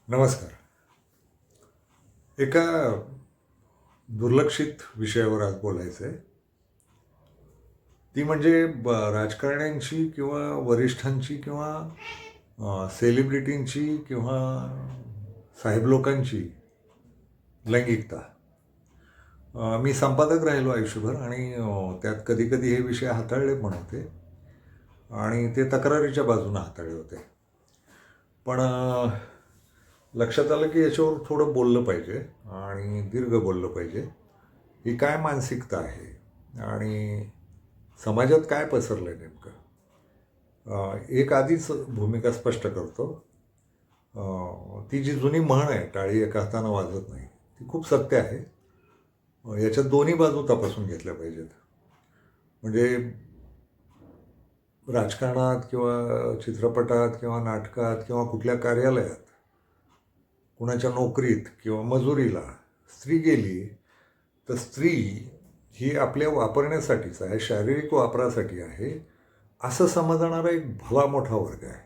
नमस्कार. एका दुर्लक्षित विषयावर आज बोलायचं आहे. ती म्हणजे राजकारण्यांची किंवा वरिष्ठांची किंवा सेलिब्रिटींची किंवा साहेब लोकांची लैंगिकता. मी संपादक राहिलो आयुष्यभर आणि त्यात कधी कधी हे विषय हाताळले पण होते आणि ते तक्रारीच्या बाजूने हाताळले होते. पण लक्षात आलं की याच्यावर थोडं बोललं पाहिजे आणि दीर्घ बोललं पाहिजे. ही काय मानसिकता आहे आणि समाजात काय पसरलं आहे नेमकं. एक आधीच भूमिका स्पष्ट करतो. ती जी जुनी म्हण आहे, टाळी एका हातानं वाजत नाही, ती खूप सत्य आहे. याच्या दोन्ही बाजू तपासून घेतल्या पाहिजेत. म्हणजे राजकारणात किंवा चित्रपटात किंवा नाटकात किंवा कुठल्या कार्यालयात कुणाच्या नोकरीत किंवा मजुरीला स्त्री गेली तर स्त्री ही आपल्या वापरण्यासाठीच आहे, शारीरिक वापरासाठी आहे असं समजणारा एक भला मोठा वर्ग आहे.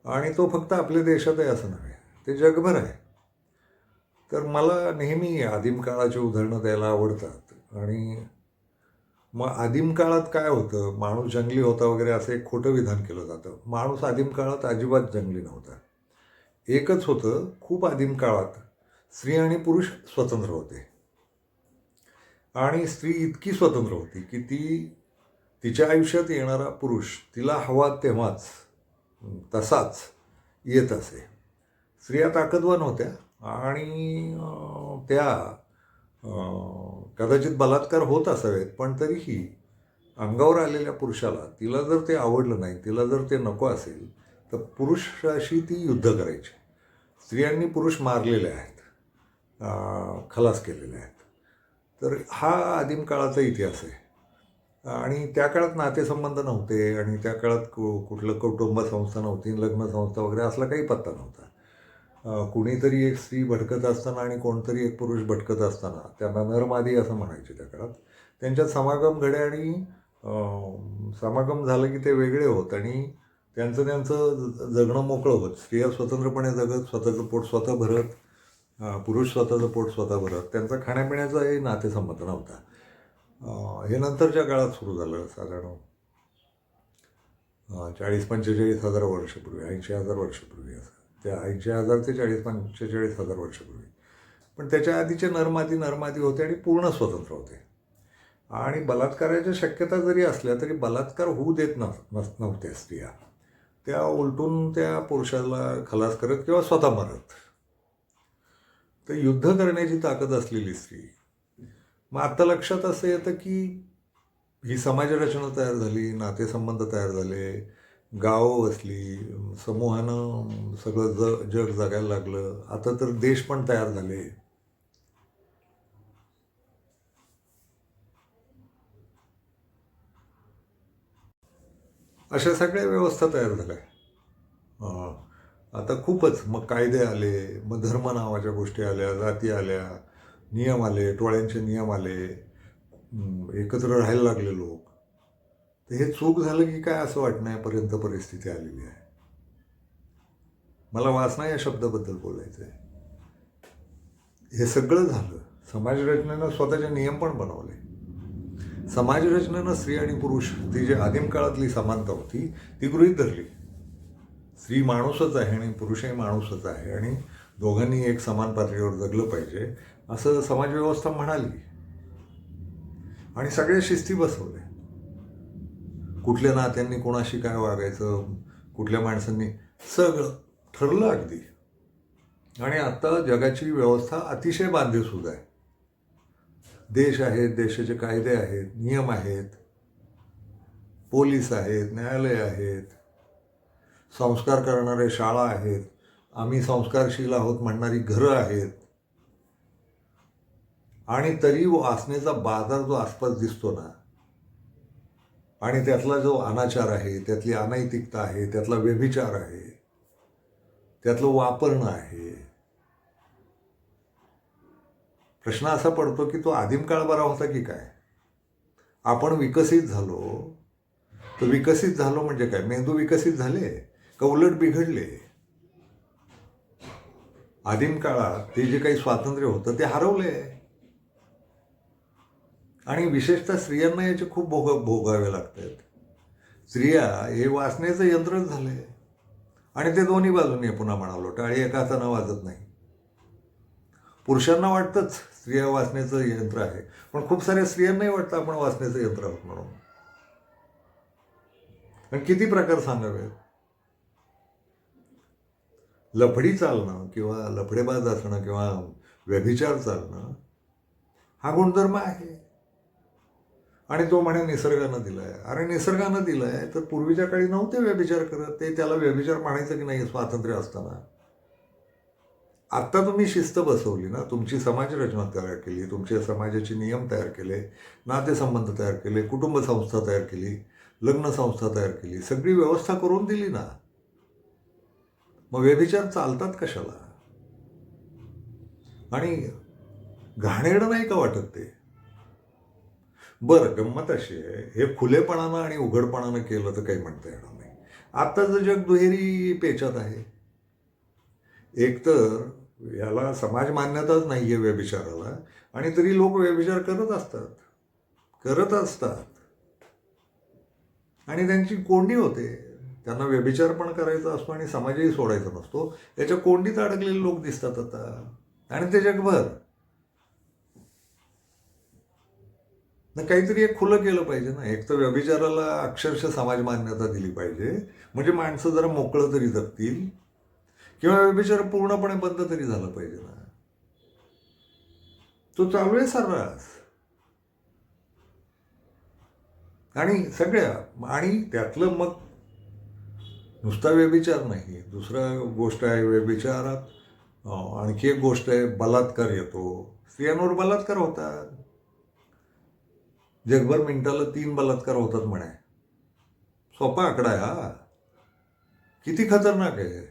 आणि तो फक्त आपल्या देशात आहे असं नव्हे, ते जगभर आहे. तर मला नेहमी आदिम काळाची उदाहरणं द्यायला आवडतात. आणि मग आदिम काळात काय होतं, माणूस जंगली होता वगैरे असं एक खोटं विधान केलं जातं. माणूस आदिम काळात अजिबात जंगली नव्हता. एकच होतं, खूप आदिम काळात स्त्री आणि पुरुष स्वतंत्र होते. आणि स्त्री इतकी स्वतंत्र होती की तिच्या आयुष्यात येणारा पुरुष तिला हवा तेव्हाच तसाच येत असे. स्त्रिया ताकदवान होत्या आणि त्या कदाचित बलात्कार होत असावेत, पण तरीही अंगावर आलेल्या पुरुषाला तिला जर ते आवडलं नाही, तिला जर ते नको असेल तर पुरुषाशी ती युद्ध करायची. स्त्रियांनी पुरुष मारलेले आहेत, खलास केलेले आहेत. तर हा आदिम काळाचा इतिहास आहे. आणि त्या काळात नातेसंबंध नव्हते आणि त्या काळात कुठलं कुटुंब संस्था नव्हती, लग्न संस्था वगैरे असला काही पत्ता नव्हता. कुणीतरी एक स्त्री भटकत असताना आणि कोणतरी एक पुरुष भटकत असताना त्यांना नरमादी असं म्हणायचे त्या काळात. त्यांच्यात समागम घडे आणि समागम झालं की ते वेगळे होत आणि त्यांचं जगणं मोकळं होत. स्त्रिया स्वतंत्रपणे जगत, स्वतःचं पोट स्वतः भरत, पुरुष स्वतःचं पोट स्वतः भरत. त्यांचा खाण्यापिण्याचाही नातेसंबंध नव्हता. हे नंतरच्या काळात सुरू झालं, साधारण 40-45 हजार वर्षापूर्वी, 80,000 वर्षापूर्वी. असं त्या 80,000 ते 40-45 हजार वर्षापूर्वी. पण त्याच्या आधीचे नरमादी होते आणि पूर्ण स्वतंत्र होते. आणि बलात्काराच्या शक्यता जरी असल्या तरी बलात्कार होऊ देत नव्हत्या स्त्रिया. त्या उलटून त्या पुरुषाला खलास करत किंवा स्वतः मरत. तर युद्ध करण्याची ताकद असलेली स्त्री. मग आत्ता लक्षात असं येतं की ही समाजरचना तयार झाली, नातेसंबंध तयार झाले, गावं वसली, समूहानं सगळं जग जगायला लागलं. आता तर देश पण तयार झाले. अशा सगळ्या व्यवस्था तयार झाल्या. आता खूपच मग कायदे आले, मग धर्म नावाच्या गोष्टी आल्या, जाती आल्या, नियम आले, टोळ्यांचे नियम आले, एकत्र राहायला लागले लोक. तर हे चूक झालं की काय असं वाटण्यापर्यंत परिस्थिती आलेली आहे. मला वासना या शब्दाबद्दल बोलायचं आहे. हे सगळं झालं, समाजरचनेनं स्वतःचे नियम पण बनवले. समाजरचनेनं स्त्री आणि पुरुष, ती जी आदिम काळातली समानता होती ती गृहीत धरली. स्त्री माणूसच आहे आणि पुरुषही माणूसच आहे आणि दोघांनी एक समान पातळीवर जगलं पाहिजे असं समाजव्यवस्था म्हणाली. आणि सगळ्या शिस्ती बसवल्या. कुठल्या नात्यांनी कोणाशी काय वागायचं, कुठल्या माणसांनी, सगळं ठरलं अगदी. आणि आता जगाची व्यवस्था अतिशय बांधीलसुद्धा आहे. देश आहेत, देशाचे कायदे आहेत, नियम आहेत, पोलीस आहेत, न्यायालय आहेत, संस्कार करणारे शाळा आहेत, आम्ही संस्कारशील आहोत म्हणणारी घरं आहेत. आणि तरी वासनेचा बाजार जो आसपास दिसतो ना, आणि त्यातला जो अनाचार आहे, त्यातली अनैतिकता आहे, त्यातला व्यभिचार आहे, त्यातलं वापरणं आहे. प्रश्न असा पडतो की तो आदिम काळ बरा होता की काय. आपण विकसित झालो तर विकसित झालो म्हणजे काय, मेंदू विकसित झाले का उलट बिघडले. आदिम काळात ते जे काही स्वातंत्र्य होतं ते हरवले आणि विशेषतः स्त्रियांना याचे खूप भोगावे लागतात. स्त्रिया हे वाचण्याचं यंत्रच झालंय आणि ते दोन्ही बाजूने पुन्हा म्हणालो, टाळी एका हातानं वाजत नाही. पुरुषांना वाटतंच स्त्रिया वाचण्याचं यंत्र आहे, पण खूप साऱ्या स्त्रियांनाही वाटतं आपण वाचण्याचं यंत्र आहोत म्हणून. आणि किती प्रकार सांगावे. लफडी चालणं किंवा लफडेबाज असणं किंवा व्यभिचार चालणं हा गुणधर्म आहे आणि तो म्हणे निसर्गानं दिलाय. अरे निसर्गानं दिलाय तर पूर्वीच्या काळी नव्हते व्यभिचार करत, ते त्याला व्यभिचार म्हणायचं की नाही स्वातंत्र्य असताना. आत्ता तुम्ही शिस्त बसवली ना, तुमची समाजरचना तयार केली, तुमच्या समाजाचे नियम तयार केले, नातेसंबंध तयार केले, कुटुंब संस्था तयार केली, लग्न संस्था तयार केली, सगळी व्यवस्था करून दिली ना, मग व्यभिचार चालतात कशाला? आणि घाणेरडं नाही का वाटत ते? बरं, गंमत अशी आहे, हे खुलेपणानं आणि उघडपणानं केलं तर काही म्हणता येणार नाही. आत्ताचं जग दुहेरी पेचात आहे. एकतर याला समाज मान्यताच नाही आहे व्यभिचाराला, आणि तरी लोक व्यभिचार करत असतात आणि त्यांची कोंडी होते. त्यांना व्यभिचार पण करायचा असतो आणि समाजही सोडायचा नसतो. याच्या कोंडीत अडकलेले लोक दिसतात आता, आणि ते जगभर. ना काहीतरी एक खुलं केलं पाहिजे ना. एक तर व्यभिचाराला अक्षरशः समाज मान्यता दिली पाहिजे, म्हणजे माणसं जरा मोकळं तरी जगतील, किंवा व्यभिचार पूर्णपणे बंद तरी झाला पाहिजे ना. तो चालू आहे सर्रास. आणि आणि त्यातलं मग नुसता व्यभिचार नाही, दुसरा गोष्ट आहे व्यभिचारात आणखी एक गोष्ट आहे, बलात्कार येतो. स्त्रियांवर बलात्कार होतात. जगभर मिनिटाला 3 बलात्कार होतात म्हणे. सोपा आकडा आहे हा. किती खतरनाक आहे.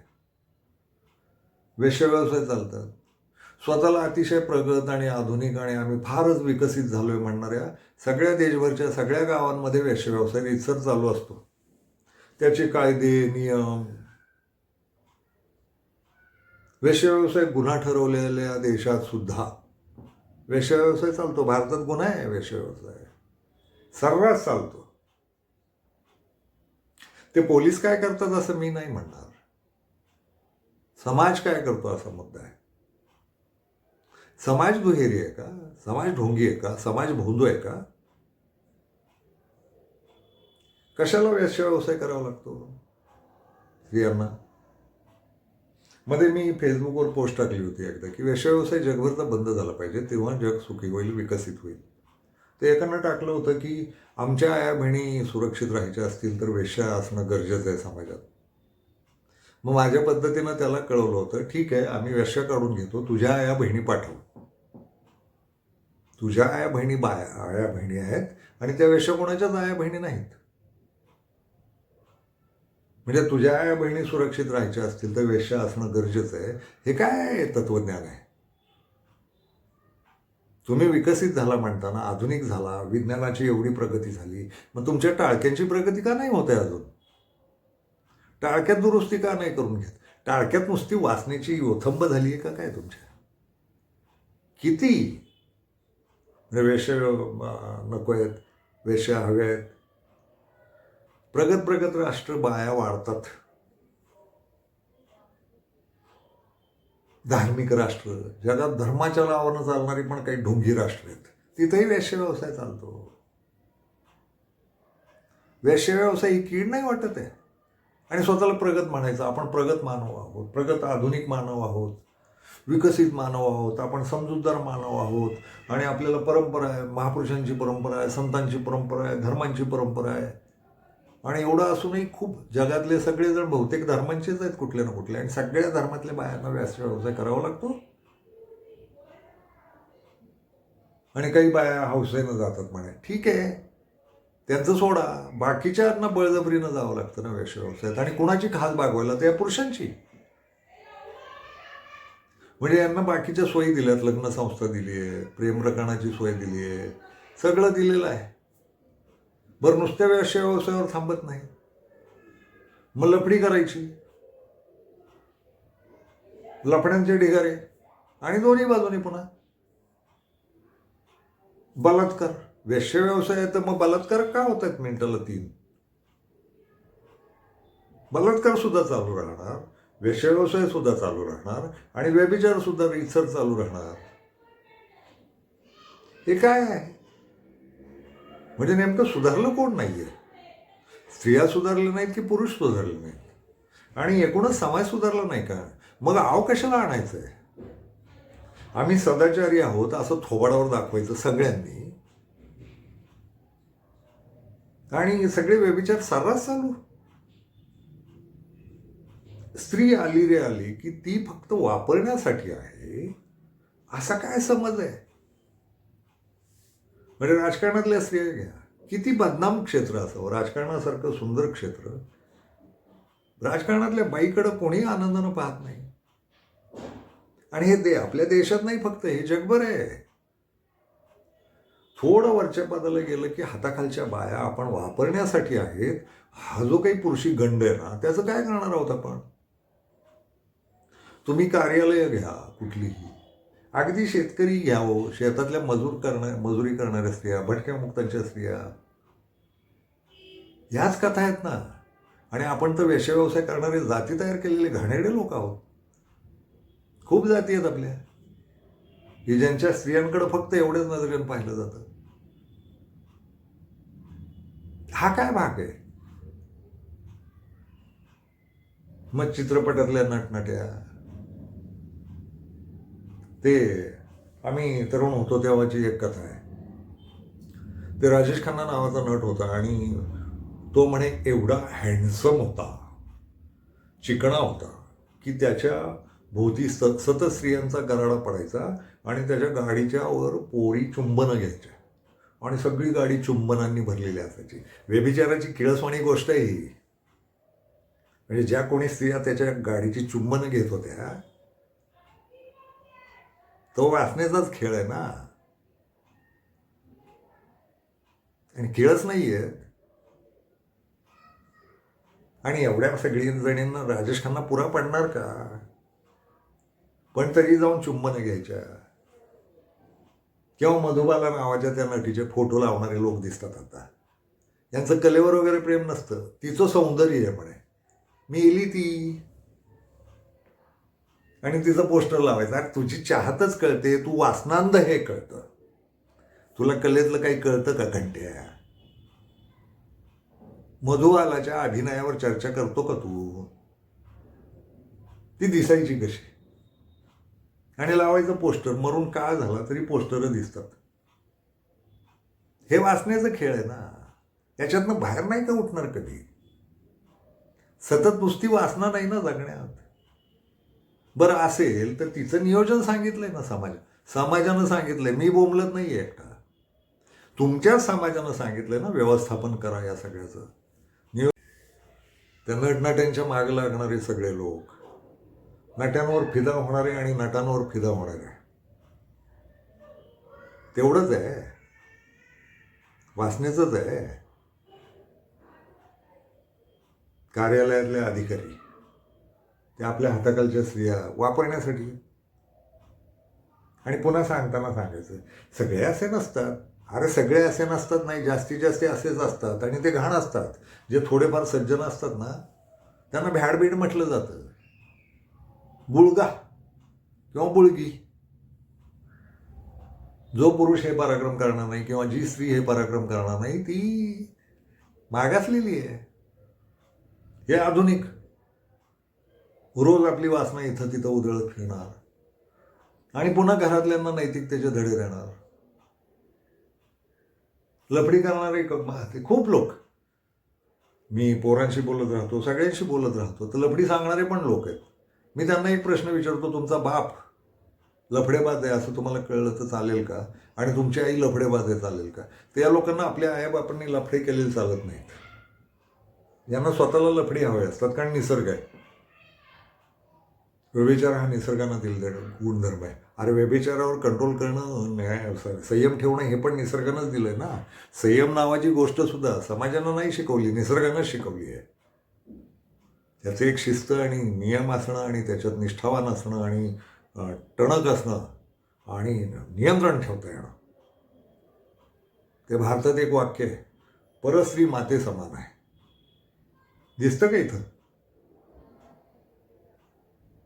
वेश्याव्यवसाय चालतात. स्वतःला अतिशय प्रगत आणि आधुनिक आणि आम्ही फारच विकसित झालोय म्हणणाऱ्या सगळ्या देशभरच्या सगळ्या गावांमध्ये वेश्याव्यवसाय रितसर चालू असतो. त्याचे कायदे नियम. वेश्याव्यवसाय गुन्हा ठरवलेल्या देशात सुद्धा वेश्याव्यवसाय चालतो. भारतात गुन्हा आहे वेश्याव्यवसाय, सर्रास चालतो. ते पोलीस काय करतात असं मी नाही म्हणणार, समाज काय करतो असा मुद्दा आहे. समाज दुहेरी आहे का? समाज ढोंगी आहे का? समाज भोंदू आहे का? कशाला वेश्याव्यवसाय करावा लागतो स्त्रियांना? मध्ये मी फेसबुकवर पोस्ट टाकली होती एकदा की वेश्याव्यवसाय जगभरचा बंद झाला पाहिजे, तेव्हा जग सुखी होईल, विकसित होईल. ते एकानं टाकलं होतं की आमच्या आया बहिणी सुरक्षित राहायच्या असतील तर वेश्या असणं गरजेचं आहे समाजात. मग माझ्या पद्धतीनं त्याला कळवलं होतं, ठीक आहे आम्ही वेश्या काढून घेतो, तुझ्या आया बहिणी पाठव. तुझ्या आया बहिणी आहेत आणि त्या वेश्या कोणाच्याच आया बहिणी नाहीत. म्हणजे तुझ्या आया बहिणी सुरक्षित राहायच्या असतील तर वेश्या असणं गरजेचं आहे. हे काय तत्वज्ञान आहे? तुम्ही विकसित झाला म्हणताना, आधुनिक झाला, विज्ञानाची एवढी प्रगती झाली, मग तुमच्या टाळक्यांची प्रगती का नाही होत आहे अजून? टाळक्यात दुरुस्ती का नाही करून घेत? टाळक्यात नुसती वाचण्याची ओथंब झाली आहे का काय तुमच्या? किती वेश्या नको आहेत, वेश्या हव्या आहेत. प्रगत राष्ट्र बाया वाढतात. धार्मिक राष्ट्र, जगात धर्माच्या नावानं चालणारी पण काही ढोंगी राष्ट्र आहेत, तिथेही वेश्याव्यवसाय चालतो. वेश्याव्यवसाय ही कीड नाही वाटत आहे. आणि स्वतःला प्रगत म्हणायचं, आपण प्रगत मानव आहोत, प्रगत आधुनिक मानव आहोत, विकसित मानव आहोत, आपण समजूतदार मानव आहोत आणि आपल्याला परंपरा आहे, महापुरुषांची परंपरा आहे, संतांची परंपरा आहे, धर्मांची परंपरा आहे. आणि एवढं असूनही खूप जगातले सगळेजण बहुतेक धर्मांचेच आहेत कुठले ना कुठले, आणि सगळ्या धर्मातल्या बायांना वेश्याव्यवसाय करावा लागतो. आणि काही बाया हौसेनं जातात म्हणे, ठीक आहे त्यांचं सोडा, बाकीच्यांना बळजबरीनं जावं लागतं ना वेश्याव्यवसायात. आणि कुणाची खास भागवायला? त्या पुरुषांची. म्हणजे यांना बाकीच्या सोयी दिल्यात, लग्न संस्था दिली आहे, प्रेमप्रकरणाची सोय दिली आहे, सगळं दिलेलं आहे. बरं, नुसत्या वेश्याव्यवसायावर थांबत नाही, मग लफडी करायची. लफड्यांचे ढिगारे आणि दोन्ही बाजूने पुन्हा बलात्कार. वेश्य व्यवसाय आहे तर मग बलात्कार का होत आहेत मिनिटाला 3? बलात्कार सुद्धा चालू राहणार, वेश्य व्यवसाय सुद्धा चालू राहणार आणि व्यभिचार सुद्धा रीतसर चालू राहणार. हे काय आहे? म्हणजे नेमकं सुधारलं कोण नाहीये? स्त्रिया सुधारल्या नाहीत की पुरुष सुधारले नाहीत? आणि एकूणच समाज सुधारला नाही का? मग आव कशाला आणायचंय? आम्ही सदाचारी आहोत असं थोबाडावर दाखवायचं सगळ्यांनी आणि सगळे व्यभिचार सर्रास चालू. स्त्री आली रे आली की ती फक्त वापरण्यासाठी आहे असा काय समज आहे? म्हणजे राजकारणातल्या स्त्रिया घ्या, किती बदनाम क्षेत्र असावं, राजकारणासारखं सुंदर क्षेत्र. राजकारणातल्या बाईकडं कोणी आनंदानं पाहत नाही. आणि हे आपल्या देशात नाही फक्त, हे जगभर आहे. थोडं वरच्या पदाला गेलं की हाताखालच्या बाया आपण वापरण्यासाठी आहेत, हा जो काही पुरुषी गंड आहे ना, त्याचं काय करणार आहोत आपण? तुम्ही कार्यालय घ्या कुठलीही, अगदी शेतकरी घ्यावं, शेतातल्या मजुरी करणाऱ्या स्त्रिया, भटक्या मुक्तांच्या स्त्रिया, ह्याच कथा आहेत ना. आणि आपण तर वेश्या व्यवसाय करणारे जाती तयार केलेले घाणेरडे लोक आहोत. खूप जाती आहेत आपल्या की ज्यांच्या स्त्रियांकडे फक्त एवढ्याच नजरेनं पाहिलं जातं. हा काय भाग आहे? मग चित्रपटातल्या नटनट्या, ते आम्ही तरुण होतो तेव्हाची एक कथा आहे. ते राजेश खन्ना नावाचा नट होता आणि तो म्हणे एवढा हँडसम होता, चिकणा होता की त्याच्या भोवती सतत स्त्रियांचा गराडा पडायचा आणि त्याच्या गाडीच्या वर पोरी चुंबनं घ्यायच्या आणि सगळी गाडी चुंबनांनी भरलेली असायची. व्यभिचाराची किळसवाणी गोष्ट आहे ही. म्हणजे ज्या कोणी स्त्रिया त्याच्या गाडीची चुंबनं घेत होत्या, तो वासनेचाच खेळ आहे ना. आणि किळस नाहीये. आणि एवढ्या सगळी जणींना राजेश खन्ना पुरा पडणार का? पण तरी जाऊन चुंबनं घ्यायच्या. किंवा मधुबाला नावाच्या त्या नटीचे फोटो लावणारे लोक दिसतात आता. यांचं कलेवर वगैरे प्रेम नसतं, तिचं सौंदर्य आहे म्हणे, मी इली ती, आणि तिचं पोस्टर लावायचं. अरे तुझी चाहतच कळते, तू वासनांध हे कळतं, तुला कलेतलं काही कळतं का घंट्या? मधुबालाच्या अभिनयावर चर्चा करतो का तू? ती दिसायची कशी? आणि लावायचं पोस्टर, मरून काळ झाला तरी पोस्टर दिसतात. हे वासनेचं खेळ आहे ना. याच्यातनं बाहेर नाही का उठणार कधी? सतत नुसती वासना नाही ना जगण्यात. बरं असेल तर तिचं नियोजन सांगितलंय ना समाजानं सांगितलंय. मी बोंबलत नाही एकटा, तुमच्याच समाजानं सांगितलंय ना व्यवस्थापन करा या सगळ्याचं. त्या नटनट्यांच्या मागे लागणारे सगळे लोक, नट्यांवर फिदा होणारे आणि नटांवर फिदा होणारे, तेवढंच आहे, वासनेचंच आहे. कार्यालयातले अधिकारी ते आपल्या हाताखालच्या स्त्रिया वापरण्यासाठी. आणि पुन्हा सांगताना सांगायचं सगळे असे नसतात. अरे सगळे असे नसतात नाही, जास्तीत जास्त असेच असतात आणि ते घाण असतात. जे थोडेफार सज्जन असतात ना त्यांना भ्याडबीड म्हटलं जातं. बुळगा किंवा बुळगी. जो पुरुष हे पराक्रम करणार नाही किंवा जी स्त्री हे पराक्रम करणार नाही ती मागासलेली आहे. हे आधुनिक रोज आपली वासना इथं तिथं उधळत फिरणार आणि पुन्हा घरातल्यांना नैतिकतेचे धडे देणार. लफडी करणारे ते खूप लोक, मी पोरांशी बोलत राहतो, सगळ्यांशी बोलत राहतो, तर लफडी सांगणारे पण लोक आहेत. मी त्यांना एक प्रश्न विचारतो, तुमचा बाप लफडेबाज आहे असं तुम्हाला कळलं तर चालेल का? आणि तुमची आई लफडेबाज आहे चालेल का? तर या लोकांना आपल्या आयाबापांनी लफडे केलेले चालत नाहीत. यांना स्वतःला लफडी हवे असतात, कारण निसर्ग आहे. व्यभिचार हा निसर्गानं दिलेला गुणधर्म आहे. अरे व्यभिचारावर कंट्रोल करणं, संयम ठेवणं हे पण निसर्गानंच दिलंय ना. संयम नावाची गोष्ट सुद्धा समाजानं नाही शिकवली, निसर्गानंच शिकवली आहे. त्याचं एक शिस्त आणि नियम असणं आणि त्याच्यात निष्ठावान असणं आणि टणक असणं आणि नियंत्रण ठेवता येणं. ते भारतात एक वाक्य आहे, परस्त्री माते समान आहे. दिसतं का इथं?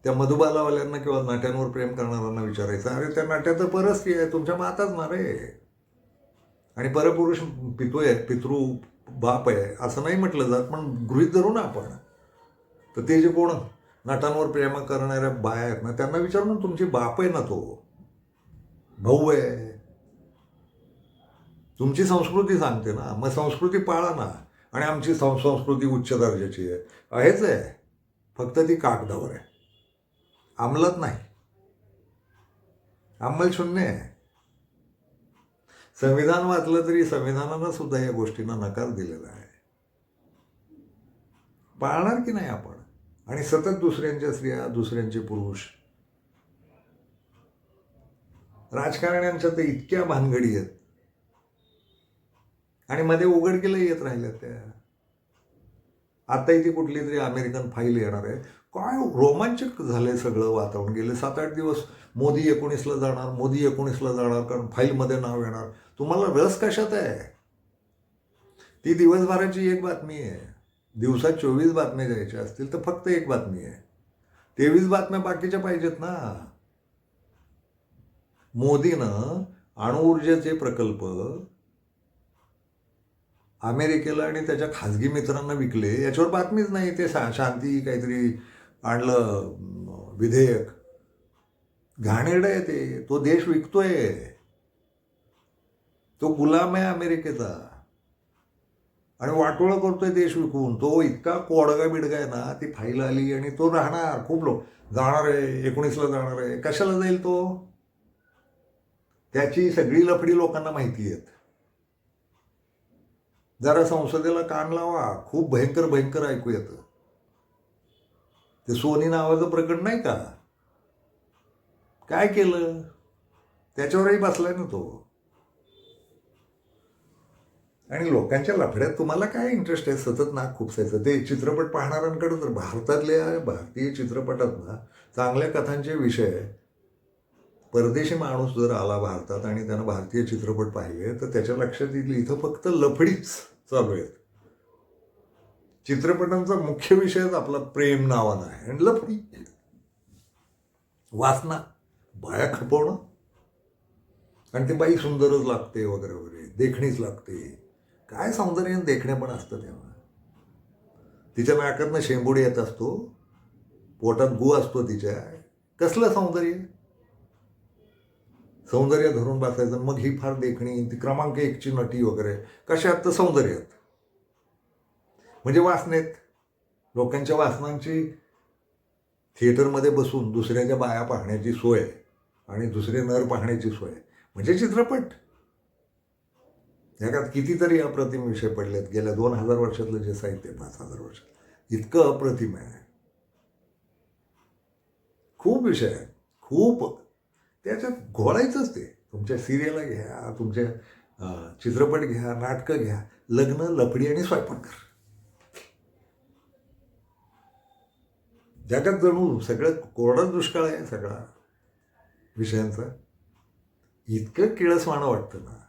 त्या मधुबालावाल्यांना किंवा नाट्यांवर प्रेम करणाऱ्यांना विचारायचं, अरे त्या नाट्याचं परस्त्री आहे, तुमच्या माताच ना रे. आणि परपुरुष पितृ बाप आहे असं नाही म्हटलं जात, पण गृहीत धरू ना आपण. तर ते जे कोण नाटांवर प्रेम करणाऱ्या बाया आहेत ना, त्यांना विचारू ना, तुमची बाप आहे ना, तो भाऊ आहे. तुमची संस्कृती सांगते ना, मग संस्कृती पाळा ना. आणि आमची संस्कृती उच्च दर्जाची आहे, आहेच आहे, फक्त ती कागदावर आहे, अंमलात नाही. अंमल शून्य आहे. संविधान वाचलं तरी संविधानानं सुद्धा या गोष्टींना नकार दिलेला आहे. पाळणार की नाही आपण? आणि सतत दुसऱ्यांच्या स्त्रिया, दुसऱ्यांचे पुरुष. राजकारण्यांच्या तर इतक्या भानगडी आहेत आणि मध्ये उघडकीला येत राहिल्या त्या. आताही ती कुठली तरी अमेरिकन फाईल येणार आहे. काय रोमांचक झालंय सगळं वातावरण. गेले 7-8 दिवस मोदी 19ला जाणार, मोदी 19ला जाणार, कारण फाईलमध्ये नाव येणार. तुम्हाला रस कशात आहे? ती दिवसभराची एक बातमी आहे. दिवसात 24 बातम्या द्यायच्या असतील तर फक्त एक बातमी आहे. 23 बातम्या बाकीच्या पाहिजेत ना. मोदीनं अणुऊर्जेचे प्रकल्प अमेरिकेला आणि त्याच्या खाजगी मित्रांना विकले, याच्यावर बातमीच नाही. ते शांती काहीतरी आणलं विधेयक. घाणेरडं आहे ते. तो देश विकतोय, तो गुलाम आहे अमेरिकेचा आणि वाटोळं करतोय देश विकून. तो इतका कोडगा बिडगा आहे ना, ती फाईल आली आणि तो राहणार. खूप लोक जाणार आहे, 19ला जाणार आहे. कशाला जाईल तो? त्याची सगळी लफडी लोकांना माहिती आहेत. जरा संसदेला कान लावा, खूप भयंकर भयंकर ऐकू येतं. ते सोनी नावाचं प्रकरण नाही का, काय केलं त्याच्यावरही बसलाय ना तो. आणि लोकांच्या लफड्यात तुम्हाला काय इंटरेस्ट आहे सतत नाक खुपसायचं? ते चित्रपट पाहणाऱ्यांकडे तर भारतातल्या भारतीय चित्रपटात ना चांगल्या कथांचे विषय, परदेशी माणूस जर आला भारतात आणि त्यानं भारतीय चित्रपट पाहिले तर त्याच्या लक्षात येईल इथं फक्त लफडीच चालू आहेत. चित्रपटांचा मुख्य विषयच आपला प्रेम नावानं आहे आणि लफडी, वासना, बाया खपवणं. आणि ते बाई सुंदरच लागते वगैरे वगैरे, देखणीच लागते. काय सौंदर्य देखणे पण असतं तेव्हा. तिच्या नाकातनं शेंबुडी येत असतो, पोटात गु असतो तिच्या. कसलं सौंदर्य? सौंदर्य धरून बसायचं. मग ही फार देखणी, ती क्रमांक 1ची नटी वगैरे. कशात? तर सौंदर्यात, म्हणजे वासनेत. लोकांच्या वासनांची थिएटरमध्ये बसून दुसऱ्याच्या बाया पाहण्याची सोय आणि दुसरे नर पाहण्याची सोय म्हणजे चित्रपट. जगात कितीतरी अप्रतिम विषय पडलेत गेल्या 2000 वर्षातलं जे साहित्य, 5000 वर्षात इतकं अप्रतिम आहे. खूप विषय आहेत, खूप. त्याच्यात घोळायचंच ते. तुमच्या सिरियला घ्या, तुमच्या चित्रपट घ्या, नाटकं घ्या, लग्न, लफडी आणि स्वयंपाकघर. जगात जणू सगळं कोरडा दुष्काळ आहे सगळा विषयांचा. इतकं किळसवाणं वाटतं ना.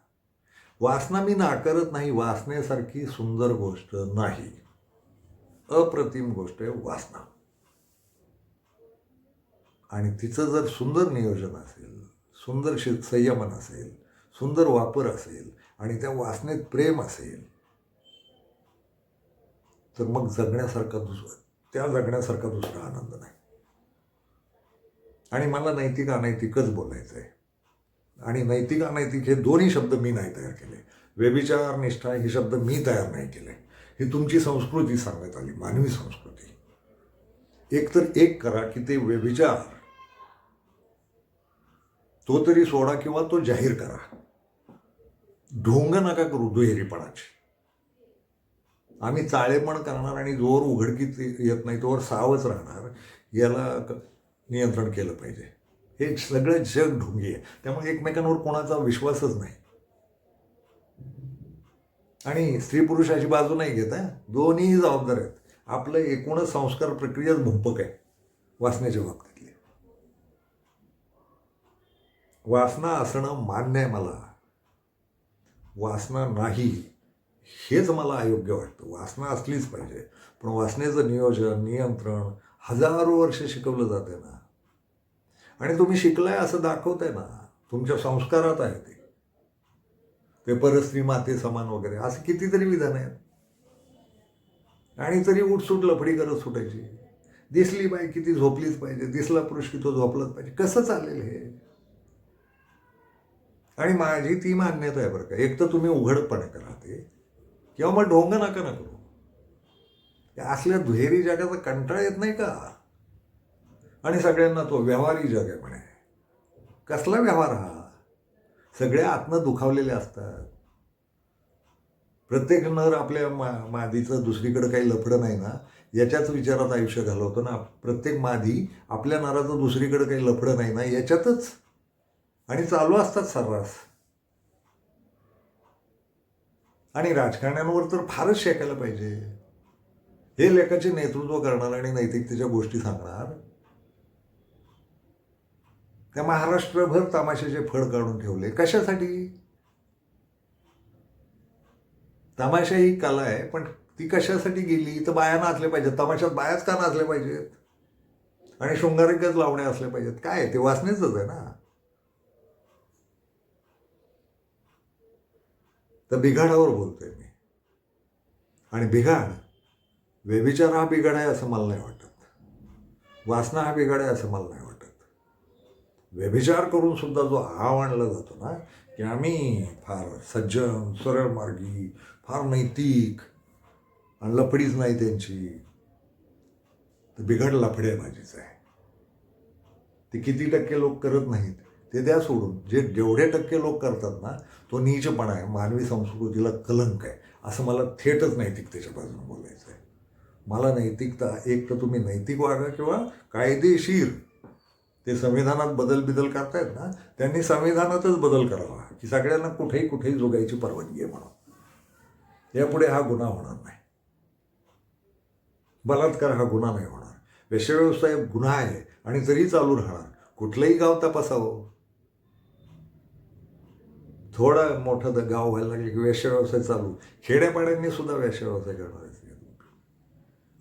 वासना मी नाकारत नाही, वासनेसारखी सुंदर गोष्ट नाही. अप्रतिम गोष्ट आहे वासना. आणि तिचं जर सुंदर नियोजन असेल, सुंदर संयमन असेल, सुंदर वापर असेल आणि त्या वासनेत प्रेम असेल तर मग जगण्यासारखा दुसरा आनंद नाही. आणि मला नैतिक अनैतिकच बोलायचं आहे. आणि नैतिक अनैतिक हे दोन्ही शब्द मी नाही तयार केले. व्यभिचार, निष्ठा हे शब्द मी तयार नाही केले. ही तुमची संस्कृती सांगत आली, मानवी संस्कृती. एकतर एक करा की ते व्यभिचार तो तरी सोडा किंवा तो जाहीर करा. ढोंग नका करू दुहेरीपणाची. आम्ही चाळेपण करणार आणि जोर उघडकीत येत नाही तोवर सावच राहणार, याला नियंत्रण केलं पाहिजे. हे सगळं जग ढोंगी आहे. त्यामुळे एकमेकांवर कोणाचा विश्वासच नाही. आणि स्त्री पुरुषाची बाजू नाही घेत, दोन्ही जबाबदार आहेत. आपलं एकूणच संस्कार प्रक्रियाच भंपक आहे वासनेच्या बाबतीतली. वासना असणं मान्य आहे मला, वासना नाही हेच मला अयोग्य वाटतं. वासना असलीच पाहिजे, पण वासनेचं नियोजन, नियंत्रण हजारो वर्ष शिकवलं जाते ना. आणि तुम्ही शिकलाय असं दाखवताय ना, तुमच्या संस्कारात आहे ते परस्त्री माते समान वगैरे असे कितीतरी विधान आहेत. आणि तरी उठसूट लफडी करत सुटायची. दिसली बाई की ती झोपलीच पाहिजे, दिसला पुरुष की तो झोपलाच पाहिजे. कसं चालेल हे? आणि माझी ती मान्यता आहे बरं का, एक तर तुम्ही उघडपणे करा ते, किंवा मग ढोंग नका ना करू. या असल्या दुहेरी जगाचा कंटाळा येत नाही का? आणि सगळ्यांना तो व्यवहारी जग आहे म्हणे. कसला व्यवहार हा? सगळे आत्म दुखावलेले असतात. प्रत्येक नर आपल्या मादीचं दुसरीकडे काही लफडं नाही ना याच्याच विचारात आयुष्य घालवतो ना. प्रत्येक मादी आपल्या नराचं दुसरीकडे काही लफडं नाही ना याच्यातच, आणि चालू असतात सर्रास. आणि राजकारण्यांवर तर फारच शेकायला पाहिजे. हे लेखाचे नेतृत्व करणार आणि नैतिकतेच्या गोष्टी सांगणार, त्या महाराष्ट्रभर तमाशाचे फड काढून ठेवले. कशासाठी? तमाशा ही कला आहे, पण ती कशासाठी गेली? तर बाया नाचल्या पाहिजेत. तमाशात बायाच का नाचल्या पाहिजेत? आणि शृंगारिकच लावणे असले पाहिजेत. काय ते वासनेचंच आहे ना. तर बिघाडावर बोलतोय मी. आणि बिघाड, व्यभिचार हा बिघाड आहे असं मला नाही वाटत. वासना हा बिघाड आहे असं मला नाही वाटत. व्यभिचार करून सुद्धा जो आव आणला जातो ना की आम्ही फार सज्जन, सरळ मार्गी, फार नैतिक, आणि लफडीच नाही त्यांची, तर बिघाड लफड्याबाजीच आहे. ते किती टक्के लोक करत नाहीत ते द्या सोडून. जेवढे टक्के लोक करतात ना तो नीचपणा आहे, मानवी संस्कृतीला कलंक आहे, असं मला थेटच नैतिकतेच्या बाजूने बोलायचं आहे. मला नैतिकता, एक तर तुम्ही नैतिक वागा किंवा कायदेशीर. ते संविधानात बदल करतायत ना, त्यांनी संविधानातच बदल करावा की सगळ्यांना कुठेही जोगायची परवानगी आहे म्हणून. यापुढे हा गुन्हा होणार नाही. बलात्कार हा गुन्हा नाही होणार. वेश्याव्यवस्था एक गुन्हा आहे आणि तरी चालू राहणार. कुठलंही गाव तपासावं. थोडं मोठं गाव व्हायला लागले की वेश्याव्यवसाय चालू. खेड्यापाड्यांनी सुद्धा वेश्याव्यवसाय करणार आहे.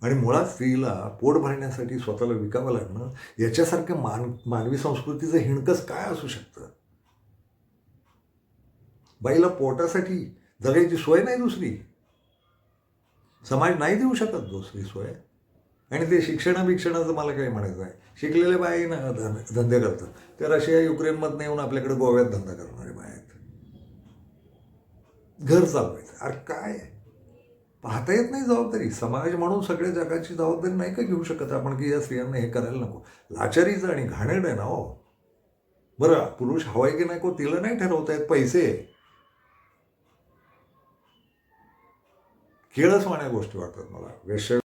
आणि मुळात स्त्रीला पोट भरण्यासाठी स्वतःला विकावं लागणं याच्यासारखं मानवी संस्कृतीचं हिणकस काय असू शकतं? बाईला पोटासाठी जगायची सोय नाही दुसरी. समाज नाही देऊ शकत दुसरी सोय. आणि ते शिक्षणाचं मला काही म्हणायचं आहे. शिकलेले बाई ना धंदे करतात. ते रशिया युक्रेनमधनं येऊन आपल्याकडे गोव्यात धंदा करणारे बाय आहेत. घर चालवायचं. अरे काय पाहता येत नाही जबाबदारी. समाज म्हणून सगळ्या जगाची जबाबदारी नाही का घेऊ शकत आपण की या स्त्रियांना हे करायला नको? लाचारीचं आणि घाणेरड आहे ना हो. बरं, पुरुष हवाय की नाही तिला नाही ठरवता येत. पैसे किळसवाण्या गोष्टी वाटतात मला. वेश्या